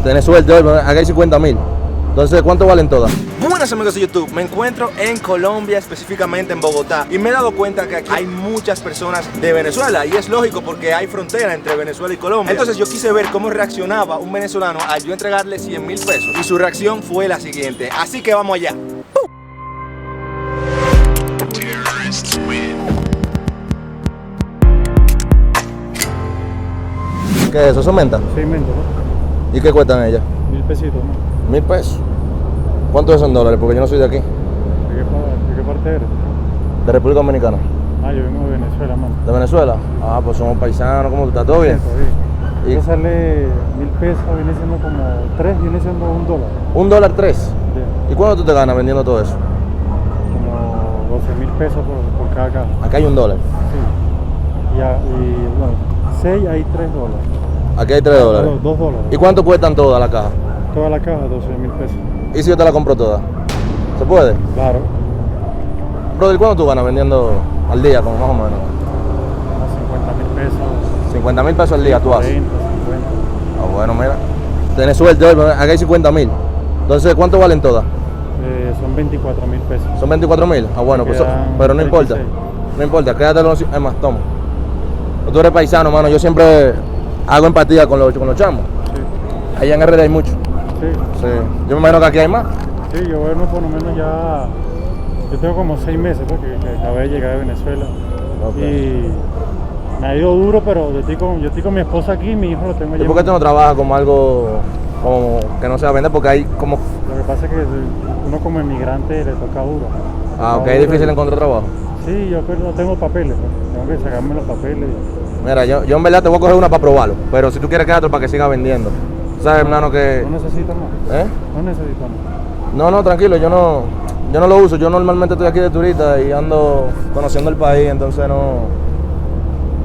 Tenés suerte hoy, acá hay 50.000. Entonces, ¿cuánto valen todas? Buenas amigos de YouTube, me encuentro en Colombia, específicamente en Bogotá, y me he dado cuenta que aquí hay muchas personas de Venezuela, y es lógico porque hay frontera entre Venezuela y Colombia. Entonces yo quise ver cómo reaccionaba un venezolano al yo entregarle 100.000 pesos, y su reacción fue la siguiente, así que vamos allá. ¿Qué es eso? ¿Eso menta? Sí, menta, ¿no? ¿Y qué cuestan ellas? 1.000 pesitos, ¿no? 1.000 pesos. ¿Cuánto es en dólares? Porque yo no soy de aquí. ¿De qué parte eres? De República Dominicana. Ah, yo vengo de Venezuela, mano. ¿De Venezuela? Ah, pues somos paisanos, ¿cómo tú estás? ¿Todo bien? Todo bien. ¿Y Eso sale 1.000 pesos, viene siendo como 3, viene siendo $1. $1.03? Sí. ¿Y cuánto tú te ganas vendiendo todo eso? Como 12.000 pesos por cada caja. Acá hay $1. Sí. Y bueno, 6 hay $3. Aquí hay $3. $2. ¿Y cuánto cuestan todas la caja? Toda la caja, 12.000 pesos. ¿Y si yo te la compro toda? ¿Se puede? Claro. Brother, ¿cuánto tú ganas vendiendo al día, como más o menos? Unos 50.000 pesos. 50.000 pesos al día tú haces. 40, 50. Ah, bueno, mira. Tenés suerte hoy, acá hay 50.000. Entonces, ¿cuánto valen todas? Son 24.000 pesos. ¿Son 24.000? Ah, bueno, pues, pero no importa. 36. No importa, quédate los... Es más, toma. Tú eres paisano, mano. Yo siempre hago empatía con los chamos. Sí. Allá en RD hay mucho. Sí. Sí. Yo me imagino que aquí hay más. Sí, yo bueno, por lo menos ya, yo tengo como 6 meses porque que acabé de llegar de Venezuela. Okay. Y me ha ido duro, pero yo estoy con mi esposa aquí y mi hijo lo tengo allá. ¿Y por qué tú no trabajas como algo como que no se va a vender? Porque hay como... Lo que pasa es que uno como inmigrante le toca duro. Ah, ok, es difícil encontrar trabajo. Sí, yo no tengo papeles, pues. Tengo que sacarme los papeles. Mira, yo en verdad te voy a coger una para probarlo, pero si tú quieres quedarte para que siga vendiendo. ¿Sabes, hermano, que...? No necesito más. ¿Eh? No necesito más. No, tranquilo, yo no lo uso. Yo normalmente estoy aquí de turista y ando conociendo el país, entonces no...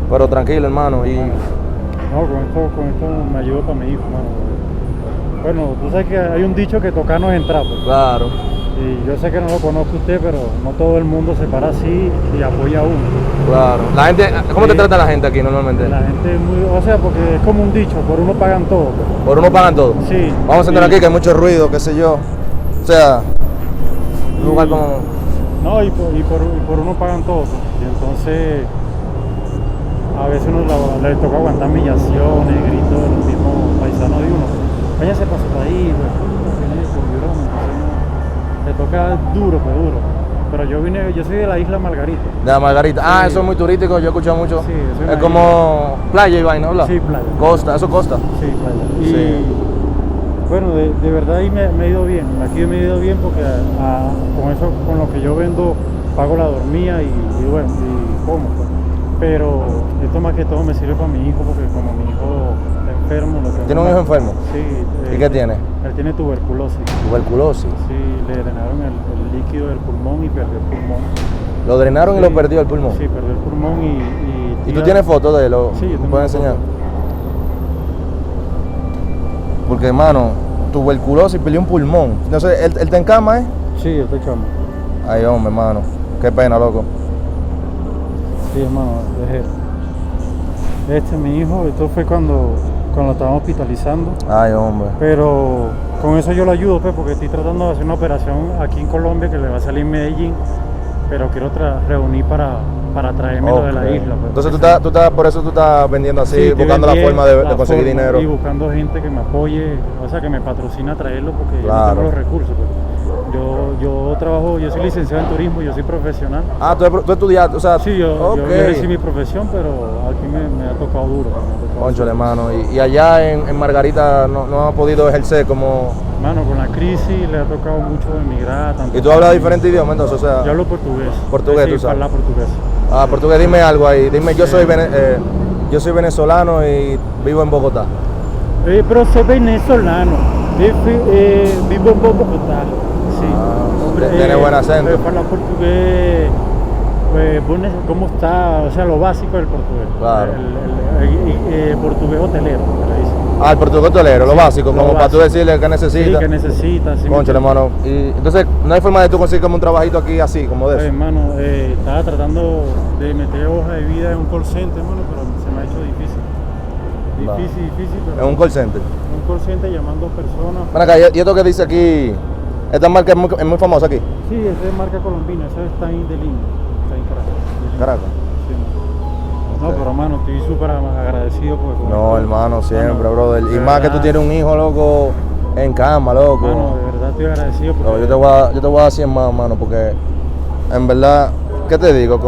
Pero tranquilo, hermano, y... No, con esto me ayuda para mi hijo, mano. Bueno, tú sabes que hay un dicho que tocar no es entrar, pues. Claro. Y yo sé que no lo conozco usted, pero no todo el mundo se para así y apoya a uno. Claro. La gente, ¿cómo te Sí. trata la gente aquí normalmente? La gente es muy, o sea, porque es como un dicho, por uno pagan todo. Pues. ¿Por uno pagan todo? Sí. Vamos a sentar aquí que hay mucho ruido, qué sé yo. O sea, un lugar como... No, y por uno pagan todo. Pues. Y entonces, a veces uno le toca aguantar humillaciones, gritos de los mismos paisanos de uno. Váyase para su país, pues. Le toca duro, pues duro. Pero yo soy de la isla Margarita. De la Margarita. Ah, Sí. eso es muy turístico, yo he escuchado mucho. Sí, eso es es una como playa y vaina, ¿verdad? Sí, playa. Costa, eso costa. Sí, playa. Y Sí. bueno, de verdad ahí me ha ido bien. Aquí me ha ido bien porque con eso, con lo que yo vendo, pago la dormida y bueno, y como. Pues. Pero esto más que todo me sirve para mi hijo porque como mi hijo está enfermo. ¿Tiene un hijo enfermo? Sí. ¿Y qué tiene? Él tiene tuberculosis. Tuberculosis. Sí, le drenaron el líquido del pulmón y perdió el pulmón. Lo drenaron y Sí. lo perdió el pulmón. Sí, perdió el pulmón ¿Y tú tienes fotos de él? Sí, yo tengo ¿Me puedes una enseñar? foto. Porque, hermano, tuberculosis, perdió un pulmón. No sé, ¿él está en cama, eh? Sí, yo estoy chamo. Ay, hombre, hermano. Qué pena, loco. Sí, hermano, mi hijo, esto fue cuando lo estábamos hospitalizando. Ay, hombre. Pero con eso yo lo ayudo, pues, porque estoy tratando de hacer una operación aquí en Colombia que le va a salir en Medellín, pero quiero reunir para traérmelo de la Ok. isla. Pues, Entonces por eso tú estás vendiendo así, Sí, estoy buscando la vendiendo forma de la conseguir forma dinero. y buscando gente que me apoye, o sea, que me patrocina a traerlo porque yo no Claro. tengo los recursos. Pues. Yo trabajo, yo soy licenciado en turismo, yo soy profesional. Ah, tú estudiaste, o sea... Sí, yo ok. ejercí mi profesión, pero aquí me ha tocado duro. Cónchale, hermano. Y allá en Margarita no ha podido ejercer como... Mano, con la crisis le ha tocado mucho emigrar. ¿Y tú hablas diferentes idiomas entonces? O sea... Yo hablo portugués. Portugués, sí, tú sabes. habla portugués. Ah, portugués, dime algo ahí. Dime, yo soy venezolano y vivo en Bogotá. Pero soy venezolano. Vivo en Bogotá. Sí. Tiene buen acento. Habla portugués. ¿Cómo está? O sea, lo básico del portugués. Claro. El portugués hotelero, que le dicen. Ah, el portugués tolero, lo básico, Lo como para tú básico. decirle que necesita. Sí, que necesita. Sí, Cónchale, hermano. Y entonces, no hay forma de tú conseguir como un trabajito aquí así, como de eso. Hermano, estaba tratando de meter hoja de vida en un call center, hermano, pero se me ha hecho difícil. difícil, pero Es un call center. un call center llamando personas. Ven acá, y esto que dice aquí, esta marca es muy famosa aquí. Sí, esa es marca colombina, esa está en Delin, está en Caracas. Caracas. Sí, no, pero hermano, estoy súper agradecido porque No, hermano, siempre, Mano, brother. Y de más que verdad. tú tienes un hijo, loco, en cama, loco. Mano, de verdad estoy agradecido porque No, yo te voy a dar 100 más, mano, porque en verdad, ¿qué te digo?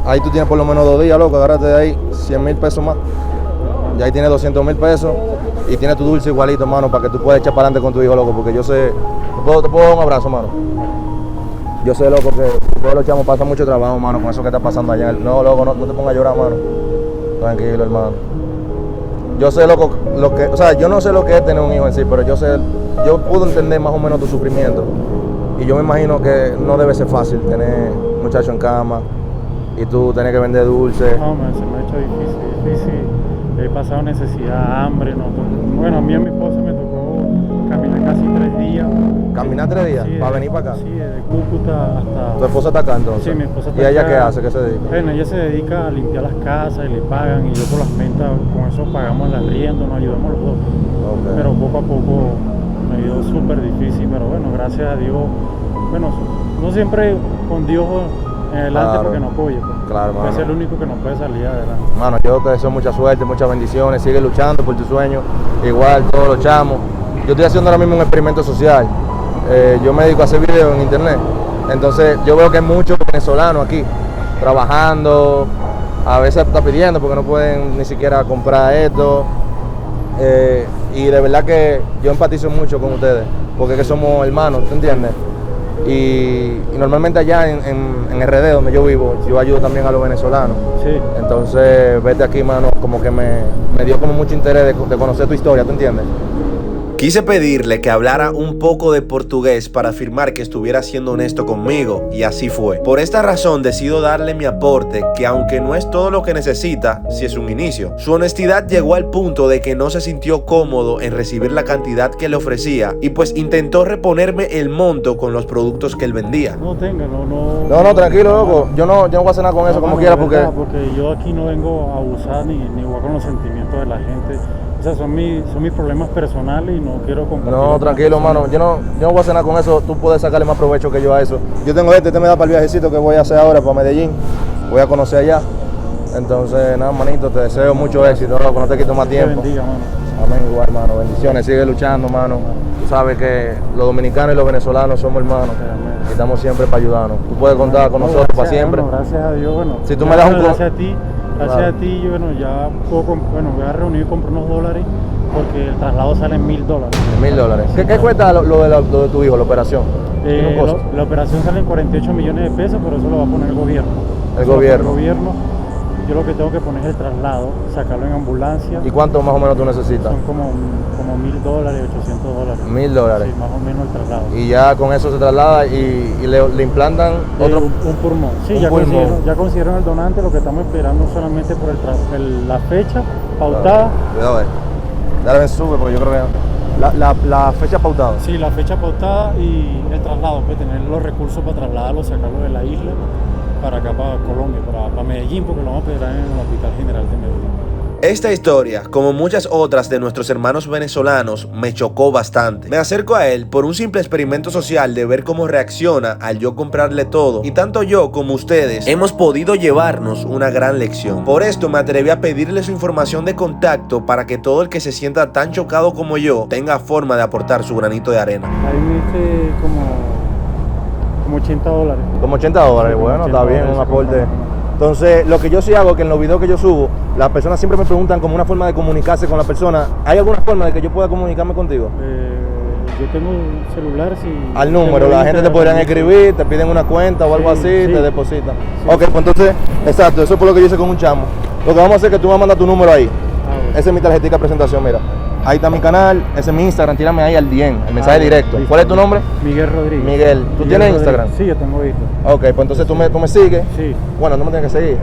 Ahí tú tienes por lo menos 2 días, loco, agárrate de ahí 100,000 pesos más. Y ahí tienes 200,000 pesos y tienes tu dulce igualito, mano, para que tú puedas echar para adelante con tu hijo, loco, porque yo sé, te puedo dar un abrazo, mano. Yo sé, loco, que ustedes los chamos pasan mucho trabajo, mano, con eso que está pasando allá. No, loco, no te pongas a llorar, mano. Tranquilo, hermano. Yo sé, loco, o sea, yo no sé lo que es tener un hijo en sí, pero yo puedo entender más o menos tu sufrimiento. Y yo me imagino que no debe ser fácil tener muchacho en cama y tú tener que vender dulces. no, se me ha hecho difícil. He pasado necesidad, hambre, no. Bueno, a mí y a mi esposa me tocó caminar casi 3 días. ¿Caminar 3 días Sí, para venir para acá? Sí, desde Cúcuta hasta... ¿Tu esposa está acá entonces? Sí, mi esposa está ¿Y ella acá. qué hace? ¿Qué se dedica? Bueno, ella se dedica a limpiar las casas y le pagan y yo por las ventas, con eso pagamos el arriendo, nos ayudamos los dos. Ok. Pero poco a poco me ha ido súper difícil, pero bueno, gracias a Dios, bueno, no siempre con Dios en adelante Claro. porque nos apoya, pues. Claro, Porque es mano. el único que nos puede salir adelante. Mano, yo te deseo mucha suerte, muchas bendiciones, sigue luchando por tus sueños, igual todos los chamos. Yo estoy haciendo ahora mismo un experimento social, yo me dedico a hacer videos en internet, entonces yo veo que hay muchos venezolanos aquí, trabajando, a veces está pidiendo porque no pueden ni siquiera comprar esto, y de verdad que yo empatizo mucho con ustedes, porque es que somos hermanos, ¿tú entiendes? Y normalmente allá en RD, donde yo vivo, yo ayudo también a los venezolanos. Sí. Entonces, vete aquí, mano, como que me dio como mucho interés de conocer tu historia, ¿tú entiendes? Quise pedirle que hablara un poco de portugués para afirmar que estuviera siendo honesto conmigo, y así fue. Por esta razón decido darle mi aporte, que aunque no es todo lo que necesita, sí es un inicio. Su honestidad llegó al punto de que no se sintió cómodo en recibir la cantidad que le ofrecía, y pues intentó reponerme el monto con los productos que él vendía. No, No, tranquilo, loco, yo no voy a hacer nada con eso, No, como mano, quiera, de porque... verdad, porque yo aquí no vengo a abusar ni jugar con los sentimientos de la gente. O sea, son mis problemas personales y no quiero compartir. No, tranquilo, mano, yo no voy a hacer nada con eso, tú puedes sacarle más provecho que yo a eso. Yo tengo este me da para el viajecito que voy a hacer ahora para Medellín, voy a conocer allá. Entonces, nada, manito, te deseo mucho éxito, loco, no te quito más Te tiempo. bendiga, mano. Amén, igual, mano, bendiciones, sigue luchando, mano. Tú sabes que los dominicanos y los venezolanos somos hermanos Amén. y estamos siempre para ayudarnos. Tú puedes contar con No, nosotros para gracias, siempre. bueno, gracias a Dios, bueno. Si tú me das un Gracias a ti, gracias Claro. a ti, yo, bueno, ya puedo, voy a reunir y comprar unos dólares porque el traslado sale en $1,000. $1,000. ¿Qué cuesta lo de tu hijo, la operación? ¿Tiene un costo? La operación sale en 48 millones de pesos, pero eso lo va a poner el gobierno. El Eso lo pone gobierno. El gobierno. Yo lo que tengo que poner es el traslado, sacarlo en ambulancia. ¿Y cuánto más o menos tú necesitas? Son como $1,000, $800. $1,000. Sí, más o menos el traslado. Y ya con eso se traslada y le implantan otro... Un pulmón. Sí, un ya, pulmón. ya consiguieron el donante, lo que estamos esperando solamente por la fecha pautada. Cuidado, dale, ven, sube porque yo creo que... La fecha pautada. Sí, la fecha pautada y el traslado, pues tener los recursos para trasladarlo, sacarlo de la isla para acá, para Colombia, para Medellín, porque lo vamos a operar en el Hospital General de Medellín. Esta historia, como muchas otras de nuestros hermanos venezolanos, me chocó bastante. Me acerco a él por un simple experimento social de ver cómo reacciona al yo comprarle todo, y tanto yo como ustedes hemos podido llevarnos una gran lección. Por esto me atreví a pedirle su información de contacto para que todo el que se sienta tan chocado como yo tenga forma de aportar su granito de arena. Ahí me hice como $80. Como $80, Sí, como bueno, está 80 bien, un dólares, aporte. sí. Entonces, lo que yo sí hago es que en los videos que yo subo, las personas siempre me preguntan como una forma de comunicarse con la persona. ¿Hay alguna forma de que yo pueda comunicarme contigo? Yo tengo un celular, si... Al número, tengo la gente te Instagram, podrían sí. escribir, te piden una cuenta o algo Sí, así, sí. te depositan. Sí. Ok, pues entonces, exacto, eso es por lo que yo hice con un chamo. Lo que vamos a hacer es que tú me mandas tu número ahí. Bueno. Esa es mi tarjetita de presentación, mira. Ahí está mi canal, ese es mi Instagram, tírame ahí al DM, el mensaje Ah, directo. listo. ¿Cuál es tu nombre? Miguel Rodríguez. Miguel. ¿Tú Miguel tienes Rodríguez. Instagram? Sí, yo tengo Instagram. Ok, pues entonces tú me sigues. Sí, Bueno, no me tienes que seguir,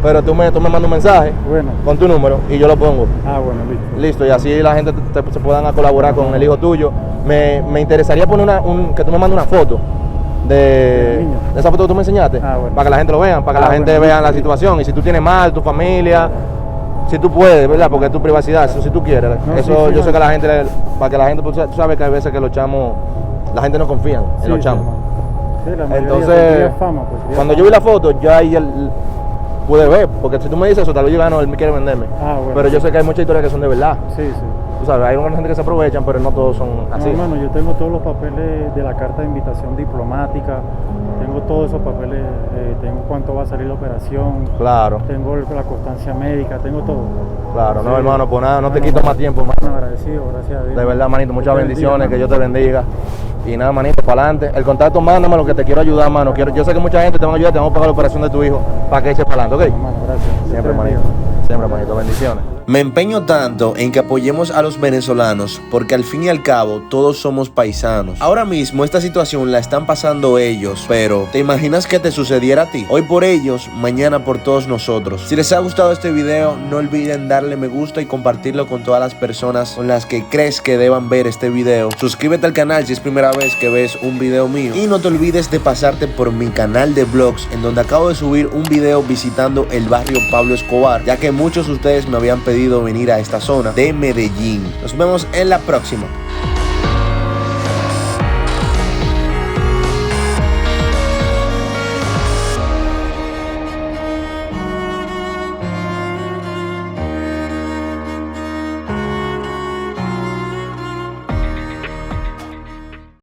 pero tú me mandas un mensaje bueno. con tu número y yo lo pongo. Bueno, listo. Listo, y así la gente se puedan colaborar con el hijo tuyo. Me interesaría poner que tú me mandes una foto ¿Del niño? de esa foto que tú me enseñaste, Bueno. para que la gente lo vean, para que la gente bueno, vea listo, la listo. situación. Y si tú tienes mal, tu familia, si tú puedes, ¿verdad? Porque es tu privacidad, eso si tú quieres. No, eso sí, yo sé que la gente, para que la gente, pues, tú sabes que hay veces que los chamos, la gente no confía en los chamos. Sí, la mayoría Entonces, fama, pues, cuando yo vi la foto, yo ahí pude ver, porque si tú me dices eso, tal vez yo diga, no, él me quiere venderme. Bueno, pero yo sé que hay muchas historias que son de verdad. Sí. Tú sabes, hay una gente que se aprovechan, pero no todos son así. No, hermano, yo tengo todos los papeles de la carta de invitación diplomática, tengo todos esos papeles, tengo cuánto va a salir la operación, Claro, tengo la constancia médica, tengo todo. claro, Sí. no, hermano, pues nada, no te Hermano, quito más tiempo, hermano. Agradecido, gracias a Dios. De verdad, manito, muchas Dios te bendiciones, bendiga, que Dios te hermano. bendiga. Y nada, manito, para adelante. El contacto, mándame lo que te quiero ayudar, mano. Yo sé que mucha gente te va a ayudar, te vamos a pagar la operación de tu hijo para que eches para adelante, ¿ok? Hermano, gracias. Dios te Siempre, bendiga. manito. Siempre, manito. Bendiciones. Me empeño tanto en que apoyemos a los venezolanos porque al fin y al cabo todos somos paisanos. Ahora mismo esta situación la están pasando ellos, pero ¿te imaginas que te sucediera a ti? Hoy por ellos, mañana por todos nosotros. Si les ha gustado este video, no olviden darle me gusta y compartirlo con todas las personas con las que crees que deban ver este video. Suscríbete al canal si es primera vez que ves un video mío y no te olvides de pasarte por mi canal de vlogs en donde acabo de subir un video visitando el barrio Pablo Escobar, ya que muchos de ustedes me habían pedido venir a esta zona de Medellín. Nos vemos en la próxima.